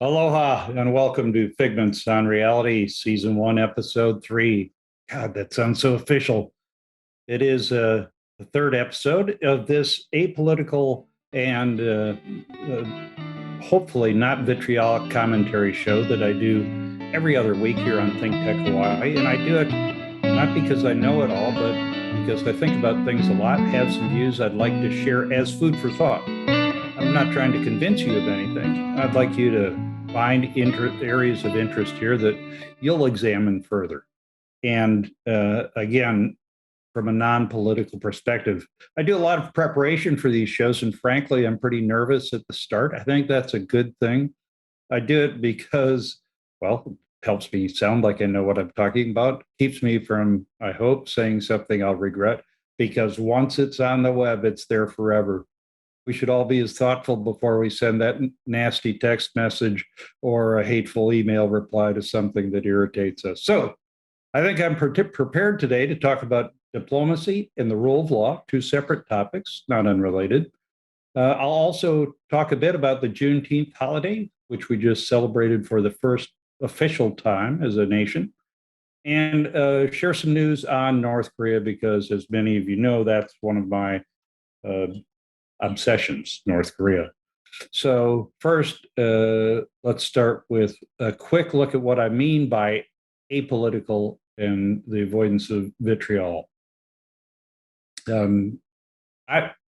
Aloha and welcome to Figments on Reality, Season 1, Episode 3. God, that sounds so official. It is the third episode of this apolitical and hopefully not vitriolic commentary show that I do every other week here on Think Tech Hawaii. And I do it not because I know it all, but because I think about things a lot, have some views I'd like to share as food for thought. I'm not trying to convince you of anything. I'd like you to find areas of interest here that you'll examine further. And again, from a non-political perspective, I do a lot of preparation for these shows, and frankly, I'm pretty nervous at the start. I think that's a good thing. I do it because, well, it helps me sound like I know what I'm talking about, keeps me from, I hope, saying something I'll regret, because once it's on the web, it's there forever. We should all be as thoughtful before we send that nasty text message or a hateful email reply to something that irritates us. So I think I'm prepared today to talk about diplomacy and the rule of law, two separate topics, not unrelated. I'll also talk a bit about the Juneteenth holiday, which we just celebrated for the first official time as a nation, and share some news on North Korea, because as many of you know, that's one of my uh, obsessions, North Korea. So first, let's start with a quick look at what I mean by apolitical and the avoidance of vitriol. Um,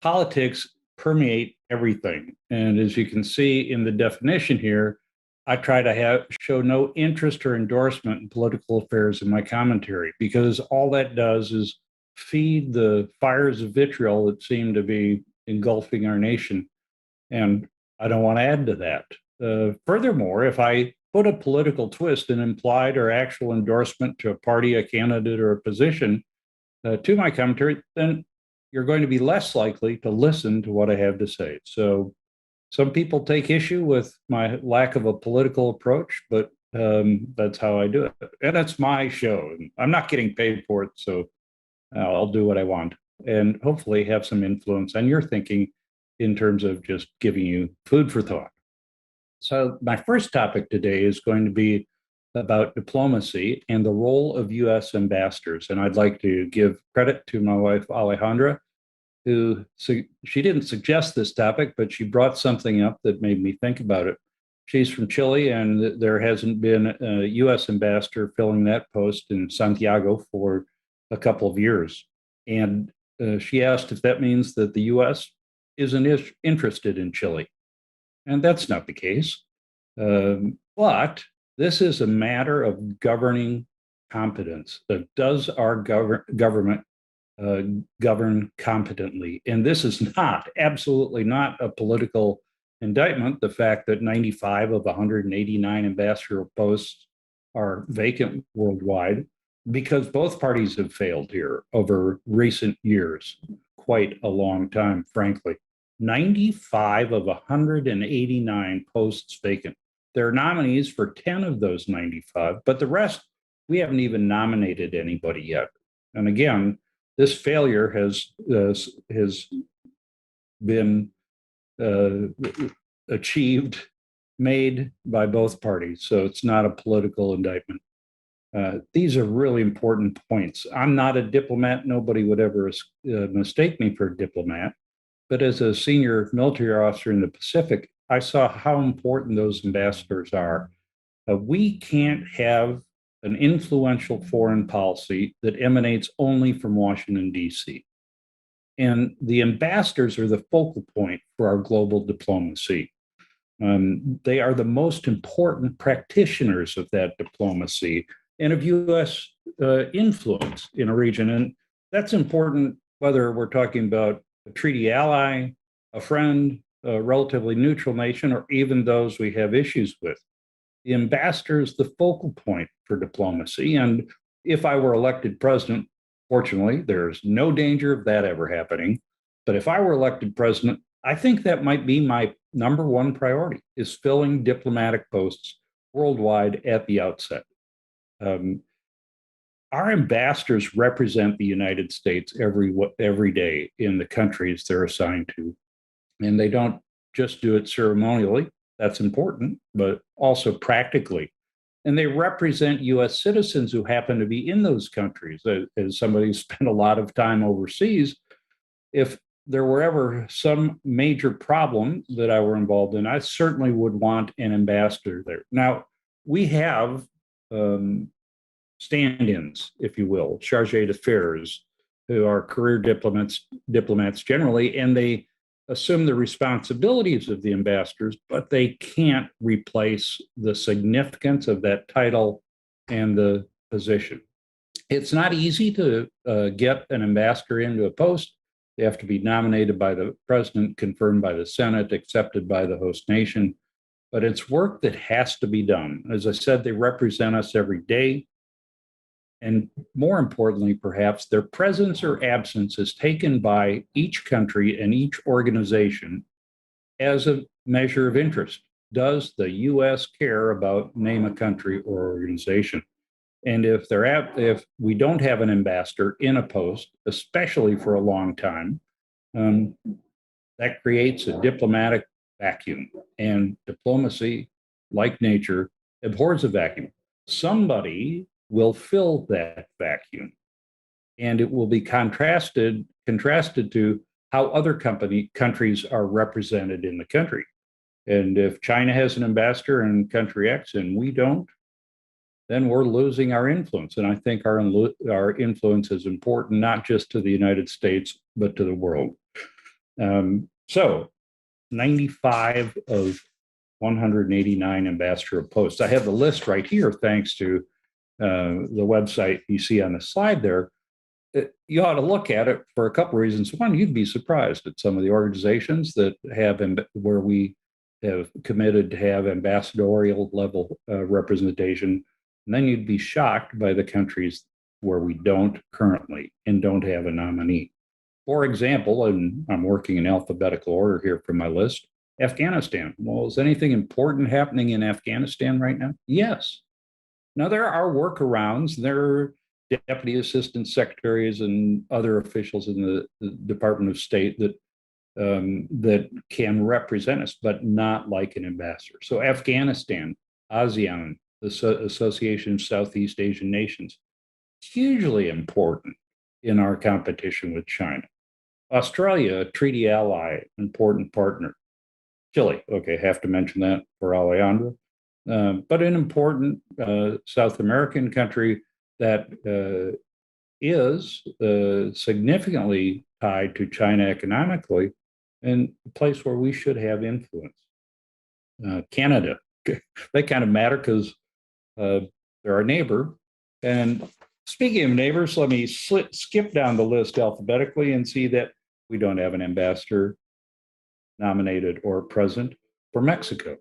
Politics permeate everything. And as you can see in the definition here, I try to show no interest or endorsement in political affairs in my commentary, because all that does is feed the fires of vitriol that seem to be engulfing our nation. And I don't want to add to that. Furthermore, if I put a political twist, an implied or actual endorsement to a party, a candidate, or a position to my commentary, then you're going to be less likely to listen to what I have to say. So some people take issue with my lack of a political approach, but that's how I do it. And it's my show. I'm not getting paid for it, so I'll do what I want and hopefully have some influence on your thinking in terms of just giving you food for thought. So my first topic today is going to be about diplomacy and the role of U.S. ambassadors. And I'd like to give credit to my wife, Alejandra, who she didn't suggest this topic, but she brought something up that made me think about it. She's from Chile, and there hasn't been a U.S. ambassador filling that post in Santiago for a couple of years. And she asked if that means that the U.S. isn't interested in Chile. And that's not the case. But this is a matter of governing competence. Does our government govern competently? And this is not, absolutely not a political indictment. The fact that 95 of 189 ambassadorial posts are vacant worldwide, because both parties have failed here over recent years, quite a long time, frankly. 95 of 189 posts vacant. There are nominees for 10 of those 95, but the rest, we haven't even nominated anybody yet. And again, this failure has been achieved, made by both parties. So it's not a political indictment. These are really important points. I'm not a diplomat. Nobody would ever mistake me for a diplomat. But as a senior military officer in the Pacific, I saw how important those ambassadors are. We can't have an influential foreign policy that emanates only from Washington, D.C. And the ambassadors are the focal point for our global diplomacy. They are the most important practitioners of that diplomacy and of U.S. Influence in a region. And that's important whether we're talking about a treaty ally, a friend, a relatively neutral nation, or even those we have issues with. The ambassador is the focal point for diplomacy. And if I were elected president, fortunately, there's no danger of that ever happening. But if I were elected president, I think that might be my number one priority, is filling diplomatic posts worldwide at the outset. Our ambassadors represent the United States every day in the countries they're assigned to. And they don't just do it ceremonially. That's important, but also practically. And they represent US citizens who happen to be in those countries. As somebody who spent a lot of time overseas, if there were ever some major problem that I were involved in, I certainly would want an ambassador there. Now, we have stand-ins, if you will, charge d'affaires, who are career diplomats generally, and they assume the responsibilities of the ambassadors, but they can't replace the significance of that title and the position. It's not easy to get an ambassador into a post. They have to be nominated by the president, confirmed by the Senate, accepted by the host nation. But it's work that has to be done. As I said, they represent us every day. And more importantly, perhaps, their presence or absence is taken by each country and each organization as a measure of interest. Does the US care about name a country or organization? And if we don't have an ambassador in a post, especially for a long time, that creates a diplomatic vacuum. And diplomacy, like nature, abhors a vacuum. Somebody will fill that vacuum, and it will be contrasted to how other countries are represented in the country. And if China has an ambassador in country X and we don't, then we're losing our influence. And I think our influence is important, not just to the United States, but to the world. So 95 of 189 ambassador posts. I have the list right here, thanks to the website you see on the slide there. You ought to look at it for a couple of reasons. One, you'd be surprised at some of the organizations that have where we have committed to have ambassadorial level representation. And then you'd be shocked by the countries where we don't currently and don't have a nominee. For example, and I'm working in alphabetical order here for my list, Afghanistan. Well, is anything important happening in Afghanistan right now? Yes. Now, there are workarounds. There are deputy assistant secretaries and other officials in the Department of State that can represent us, but not like an ambassador. So Afghanistan, ASEAN, the Association of Southeast Asian Nations, hugely important in our competition with China. Australia, a treaty ally, important partner. Chile, okay, have to mention that for Alejandro. But an important South American country that is significantly tied to China economically, and a place where we should have influence. Canada, they kind of matter because they're our neighbor. And speaking of neighbors, let me skip down the list alphabetically and see that we don't have an ambassador nominated or present for Mexico.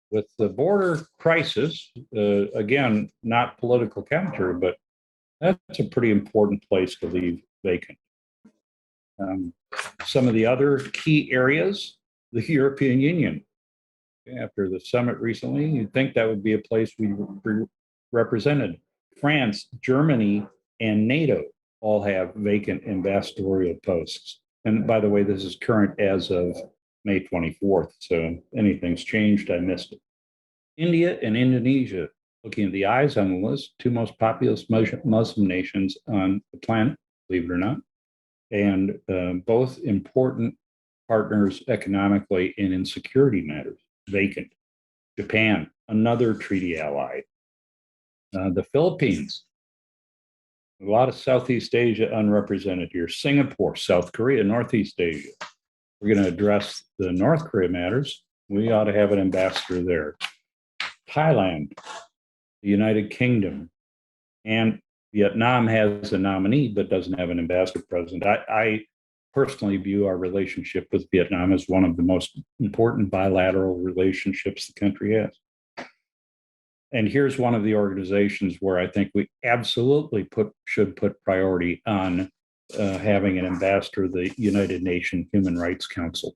With the border crisis, again, not political commentary, but that's a pretty important place to leave vacant. Some of the other key areas, the European Union. After the summit recently, you'd think that would be a place we represented. France, Germany, and NATO all have vacant ambassadorial posts. And by the way, this is current as of May 24th. So anything's changed, I missed it. India and Indonesia, looking at the eyes on the list, two most populous Muslim nations on the planet, believe it or not, and both important partners economically and in security matters, vacant. Japan, another treaty ally. The Philippines, a lot of Southeast Asia unrepresented here. Singapore, South Korea, Northeast Asia. We're going to address the North Korea matters. We ought to have an ambassador there. Thailand, the United Kingdom, and Vietnam has a nominee but doesn't have an ambassador present. I personally view our relationship with Vietnam as one of the most important bilateral relationships the country has. And here's one of the organizations where I think we absolutely should put priority on having an ambassador, the United Nations Human Rights Council.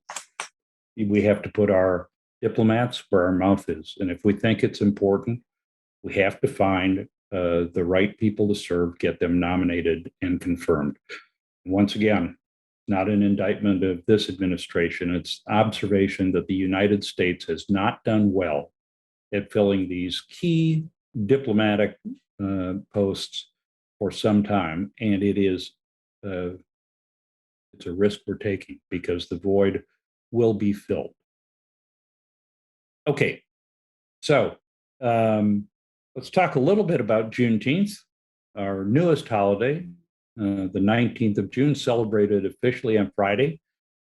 We have to put our diplomats where our mouth is. And if we think it's important, we have to find the right people to serve, get them nominated and confirmed. Once again, not an indictment of this administration. It's observation that the United States has not done well at filling these key diplomatic posts for some time, and it's a risk we're taking because the void will be filled. Okay, so let's talk a little bit about Juneteenth, our newest holiday, the 19th of June, celebrated officially on Friday.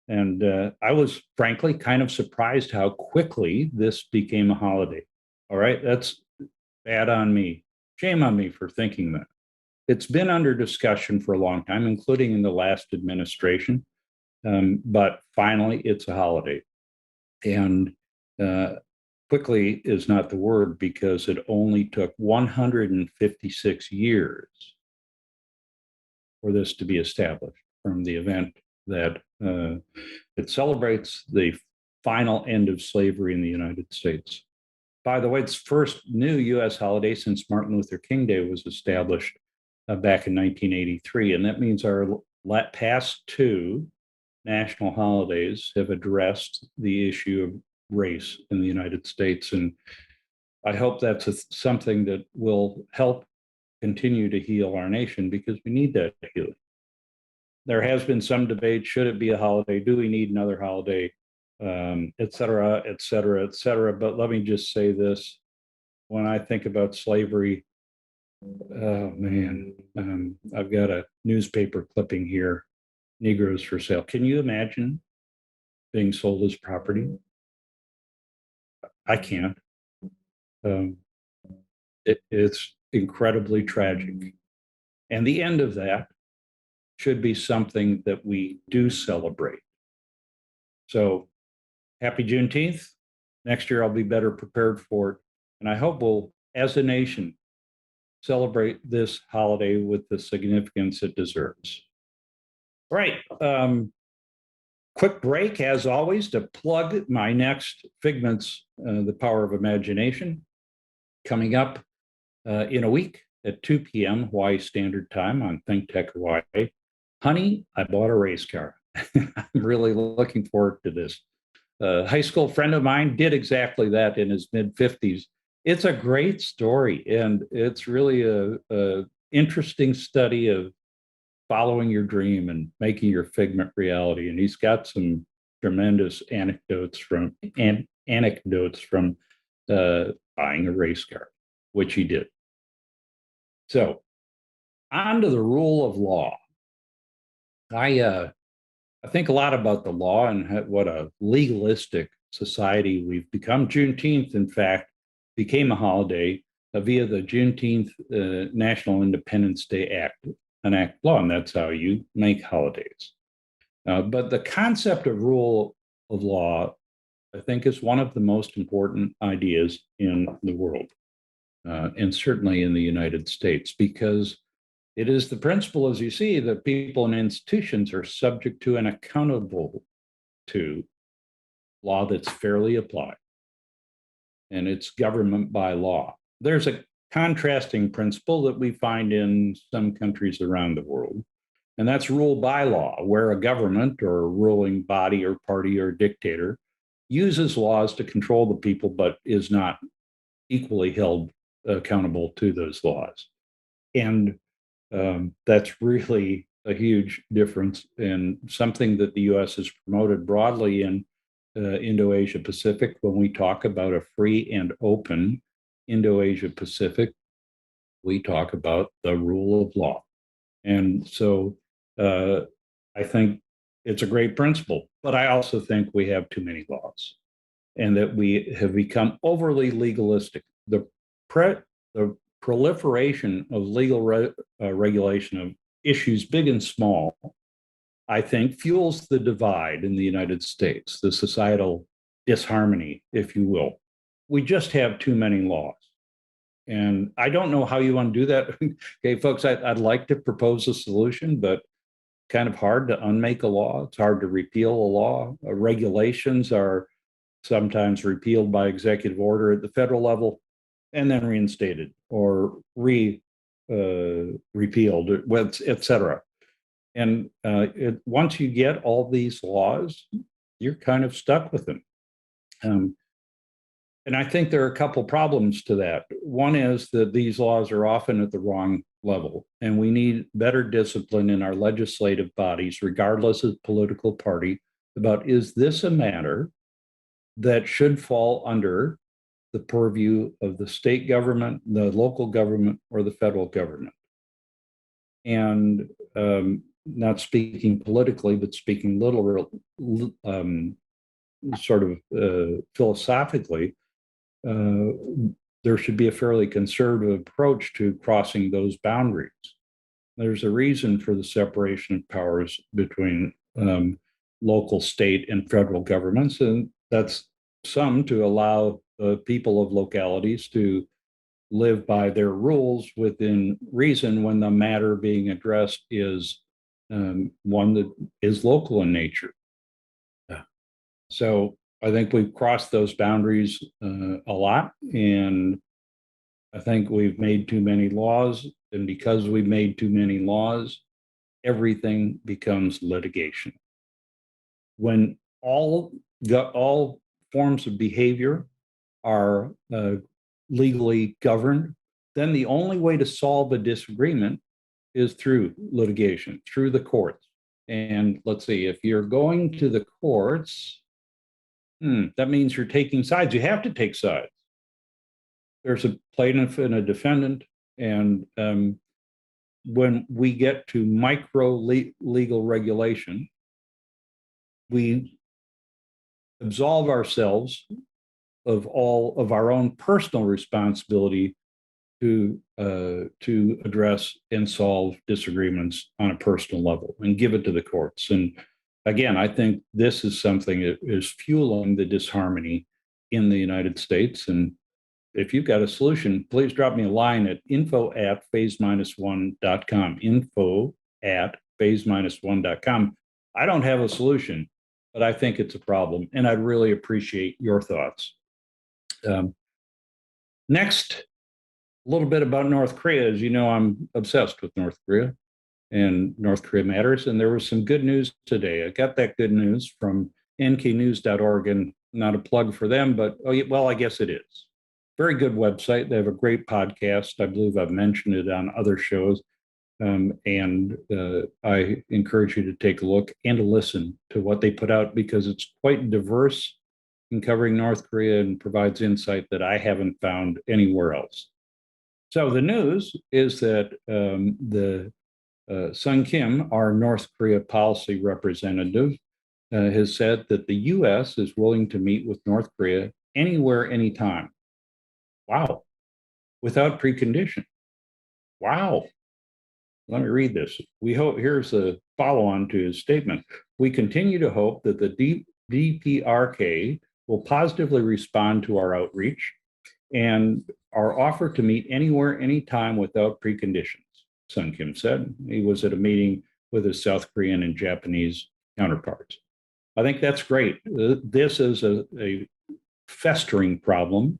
And I was frankly kind of surprised how quickly this became a holiday. All right, that's bad on me. Shame on me for thinking that. It's been under discussion for a long time, including in the last administration. But finally, it's a holiday. And quickly is not the word because it only took 156 years for this to be established from the event that it celebrates the final end of slavery in the United States. By the way, it's the first new U.S. holiday since Martin Luther King Day was established back in 1983. And that means our past two national holidays have addressed the issue of race in the United States. And I hope that's something that will help continue to heal our nation because we need that healing. There has been some debate, should it be a holiday? Do we need another holiday? Et cetera, et cetera, et cetera. But let me just say this. When I think about slavery, oh man, I've got a newspaper clipping here, Negroes for sale. Can you imagine being sold as property? I can't. It's incredibly tragic. And the end of that should be something that we do celebrate. So happy Juneteenth. Next year, I'll be better prepared for it. And I hope we'll, as a nation, celebrate this holiday with the significance it deserves. All right. Quick break, as always, to plug my next Figments, The Power of Imagination, coming up in a week at 2 p.m. Hawaii Standard Time on Think Tech Hawaii. Honey, I bought a race car. I'm really looking forward to this. A high school friend of mine did exactly that in his mid-50s. It's a great story, and it's really a interesting study of following your dream and making your figment reality. And he's got some tremendous anecdotes from buying a race car, which he did. So, on to the rule of law. I think a lot about the law and what a legalistic society we've become. Juneteenth, in fact, became a holiday via the Juneteenth National Independence Day Act, an act law, and that's how you make holidays. But the concept of rule of law, I think, is one of the most important ideas in the world, and certainly in the United States, because it is the principle, as you see, that people and institutions are subject to and accountable to law that's fairly applied. And it's government by law. There's a contrasting principle that we find in some countries around the world, and that's rule by law, where a government or a ruling body or party or dictator uses laws to control the people, but is not equally held accountable to those laws. And that's really a huge difference and something that the U.S. has promoted broadly in Indo-Asia Pacific. When we talk about a free and open Indo-Asia Pacific, we talk about the rule of law. And so I think it's a great principle, but I also think we have too many laws and that we have become overly legalistic. The proliferation of legal regulation of issues big and small, I think, fuels the divide in the United States, the societal disharmony, if you will. We just have too many laws. And I don't know how you want to do that. Okay, folks, I'd like to propose a solution, but kind of hard to unmake a law. It's hard to repeal a law. Regulations are sometimes repealed by executive order at the federal level and then reinstated or repealed, et cetera. And once you get all these laws, you're kind of stuck with them. And I think there are a couple problems to that. One is that these laws are often at the wrong level, and we need better discipline in our legislative bodies, regardless of political party, about is this a matter that should fall under the purview of the state government, the local government, or the federal government. And not speaking politically, but speaking sort of philosophically, there should be a fairly conservative approach to crossing those boundaries. There's a reason for the separation of powers between local, state, and federal governments, and that's some to allow the people of localities to live by their rules within reason when the matter being addressed is one that is local in nature. So I think we've crossed those boundaries a lot, and I think we've made too many laws. And because we've made too many laws, everything becomes litigation. When all forms of behavior are legally governed, then the only way to solve a disagreement is through litigation, through the courts. And let's see, if you're going to the courts, that means you're taking sides. You have to take sides. There's a plaintiff and a defendant, and when we get to micro legal regulation, we absolve ourselves of all of our own personal responsibility to address and solve disagreements on a personal level and give it to the courts. And again, I think this is something that is fueling the disharmony in the United States. And if you've got a solution, please drop me a line at info@phase-1.com, info@phase-1.com. I don't have a solution, but I think it's a problem, and I'd really appreciate your thoughts. Next, a little bit about North Korea. As you know, I'm obsessed with North Korea and North Korea matters, and there was some good news today. I got that good news from nknews.org, and not a plug for them, but I guess it is. Very good website. They have a great podcast. I believe I've mentioned it on other shows. And I encourage you to take a look and to listen to what they put out, because it's quite diverse in covering North Korea and provides insight that I haven't found anywhere else. So the news is that Sung Kim, our North Korea policy representative, has said that the U.S. is willing to meet with North Korea anywhere, anytime. Wow. Without precondition. Wow. Let me read this. We hope, here's a follow-on to his statement. We continue to hope that the DPRK will positively respond to our outreach and our offer to meet anywhere, anytime without preconditions, Sung Kim said. He was at a meeting with his South Korean and Japanese counterparts. I think that's great. This is a festering problem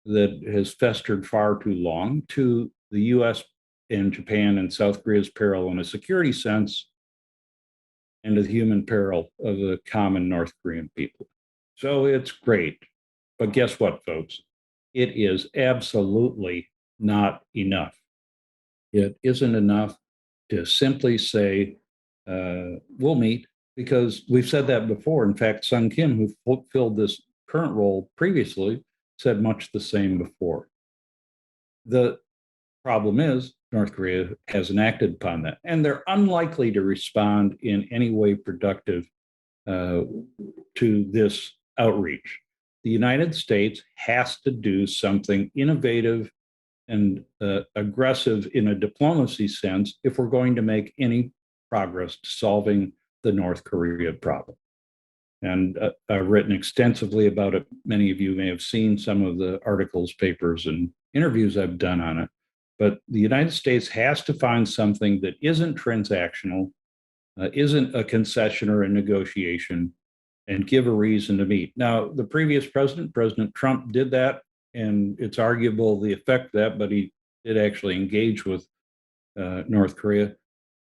that has festered far too long, to the US and Japan and South Korea's peril in a security sense, and to the human peril of the common North Korean people. So it's great. But guess what, folks? It is absolutely not enough. It isn't enough to simply say, we'll meet, because we've said that before. In fact, Sung Kim, who filled this current role previously, said much the same before. The problem is North Korea hasn't acted upon that, and they're unlikely to respond in any way productive to this outreach. The United States has to do something innovative and aggressive in a diplomacy sense if we're going to make any progress to solving the North Korea problem. And I've written extensively about it. Many of you may have seen some of the articles, papers, and interviews I've done on it. But the United States has to find something that isn't transactional, isn't a concession or a negotiation, and give a reason to meet. Now, the previous president, President Trump, did that, and it's arguable the effect of that, but he did actually engage with North Korea.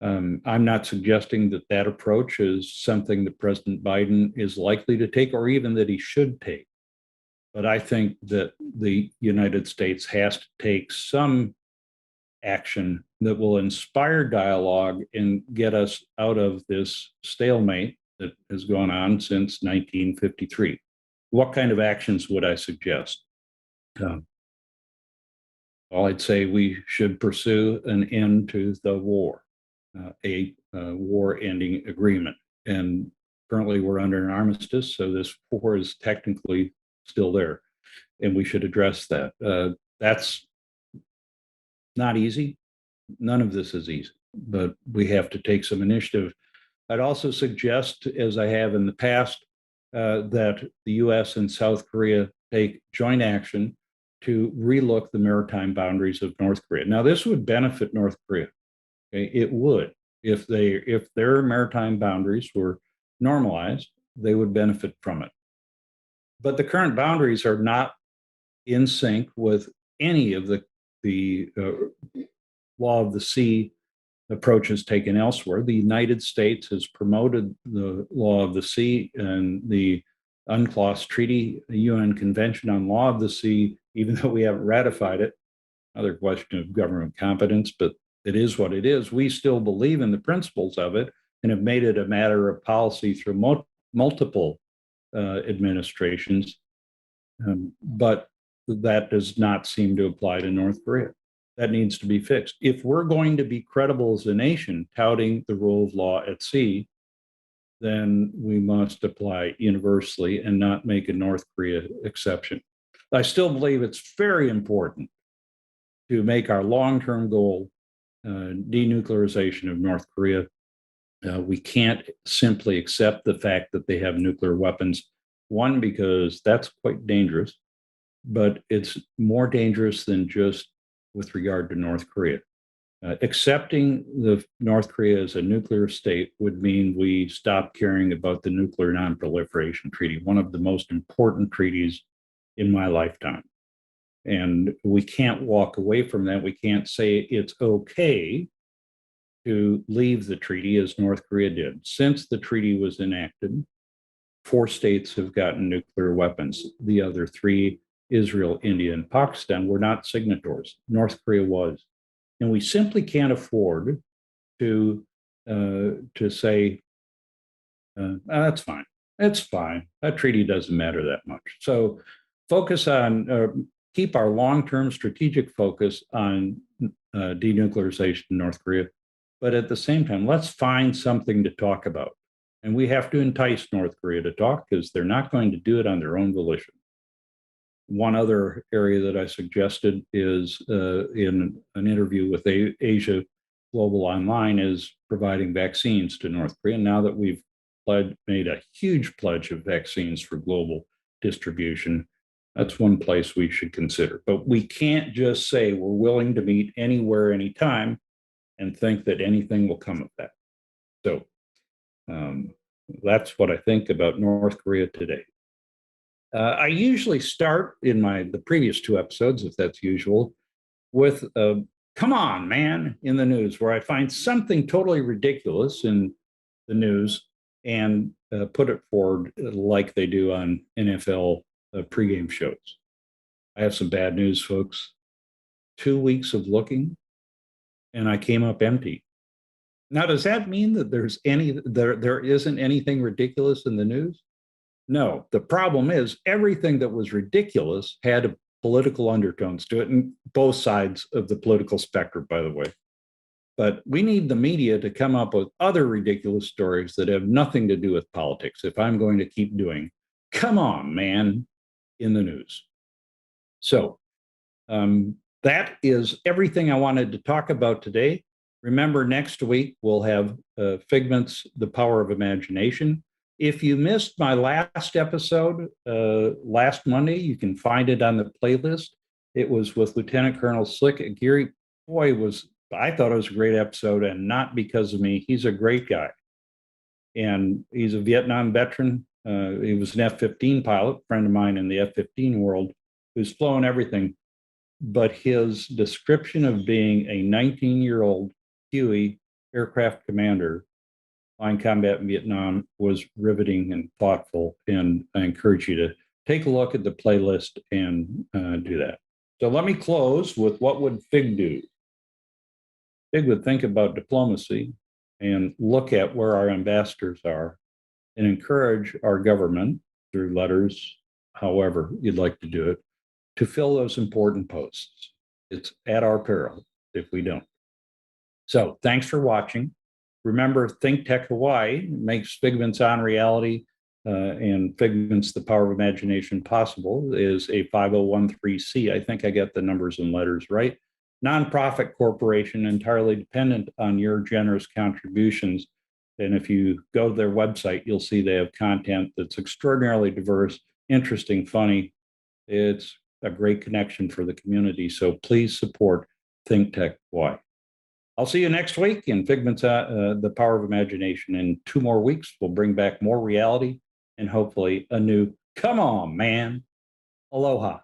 I'm not suggesting that that approach is something that President Biden is likely to take or even that he should take. But I think that the United States has to take some action that will inspire dialogue and get us out of this stalemate that has gone on since 1953. What kind of actions would I suggest? Um, well, I'd say we should pursue an end to the war, a war ending agreement. And currently we're under an armistice, so this war is technically still there, and we should address that. That's not easy. None of this is easy, but we have to take some initiative. I'd also suggest, as I have in the past, that the US and South Korea take joint action to relook the maritime boundaries of North Korea. Now, this would benefit North Korea. Okay? It would. If their maritime boundaries were normalized, they would benefit from it. But the current boundaries are not in sync with any of the law of the sea approaches taken elsewhere. The United States has promoted the law of the sea and the UNCLOS treaty, the UN Convention on Law of the Sea, even though we haven't ratified it. Another question of government competence, but it is what it is. We still believe in the principles of it and have made it a matter of policy through multiple administrations. But that does not seem to apply to North Korea. That needs to be fixed. If we're going to be credible as a nation touting the rule of law at sea, then we must apply universally and not make a North Korea exception. I still believe it's very important to make our long-term goal denuclearization of North Korea. We can't simply accept the fact that they have nuclear weapons. One, because that's quite dangerous, but it's more dangerous than just with regard to North Korea. Accepting the North Korea as a nuclear state would mean we stop caring about the Nuclear Non-Proliferation Treaty, one of the most important treaties in my lifetime. And we can't walk away from that. We can't say it's okay to leave the treaty as North Korea did. Since the treaty was enacted, 4 states have gotten nuclear weapons. The other 3, Israel, India, and Pakistan, were not signatories. North Korea was. And we simply can't afford to say, that's fine. It's fine. That treaty doesn't matter that much. So keep our long-term strategic focus on denuclearization in North Korea. But at the same time, let's find something to talk about. And we have to entice North Korea to talk because they're not going to do it on their own volition. One other area that I suggested is in an interview with Asia Global Online is providing vaccines to North Korea. Now that we've made a huge pledge of vaccines for global distribution, that's one place we should consider. But we can't just say we're willing to meet anywhere, anytime, and think that anything will come of that. So that's what I think about North Korea today. I usually start in the previous 2 episodes, if that's usual, with "Come on, man" in the news, where I find something totally ridiculous in the news and put it forward like they do on NFL pregame shows. I have some bad news, folks. 2 weeks of looking, and I came up empty. Now, does that mean that there isn't anything ridiculous in the news? No, the problem is everything that was ridiculous had political undertones to it, and both sides of the political spectrum, by the way. But we need the media to come up with other ridiculous stories that have nothing to do with politics if I'm going to keep doing, "Come on, man," in the news. So that is everything I wanted to talk about today. Remember, next week we'll have Figments, The Power of Imagination. If you missed my last episode last Monday, you can find it on the playlist. It was with Lieutenant Colonel Slick Aguirre. Boy, I thought it was a great episode, and not because of me. He's a great guy. And he's a Vietnam veteran. He was an F-15 pilot, friend of mine in the F-15 world, who's flown everything. But his description of being a 19-year-old Huey aircraft commander, line combat in Vietnam, was riveting and thoughtful. And I encourage you to take a look at the playlist and do that. So let me close with what would Fig do? Fig would think about diplomacy and look at where our ambassadors are and encourage our government through letters, however you'd like to do it, to fill those important posts. It's at our peril if we don't. So thanks for watching. Remember, Think Tech Hawaii makes Figments on reality and Figments, the power of imagination possible, is a 5013C. I think I get the numbers and letters right. Nonprofit corporation entirely dependent on your generous contributions. And if you go to their website, you'll see they have content that's extraordinarily diverse, interesting, funny. It's a great connection for the community. So please support Think Tech Hawaii. I'll see you next week in Figments, the power of imagination. In 2 more weeks, we'll bring back more reality and hopefully a new, come on, man. Aloha.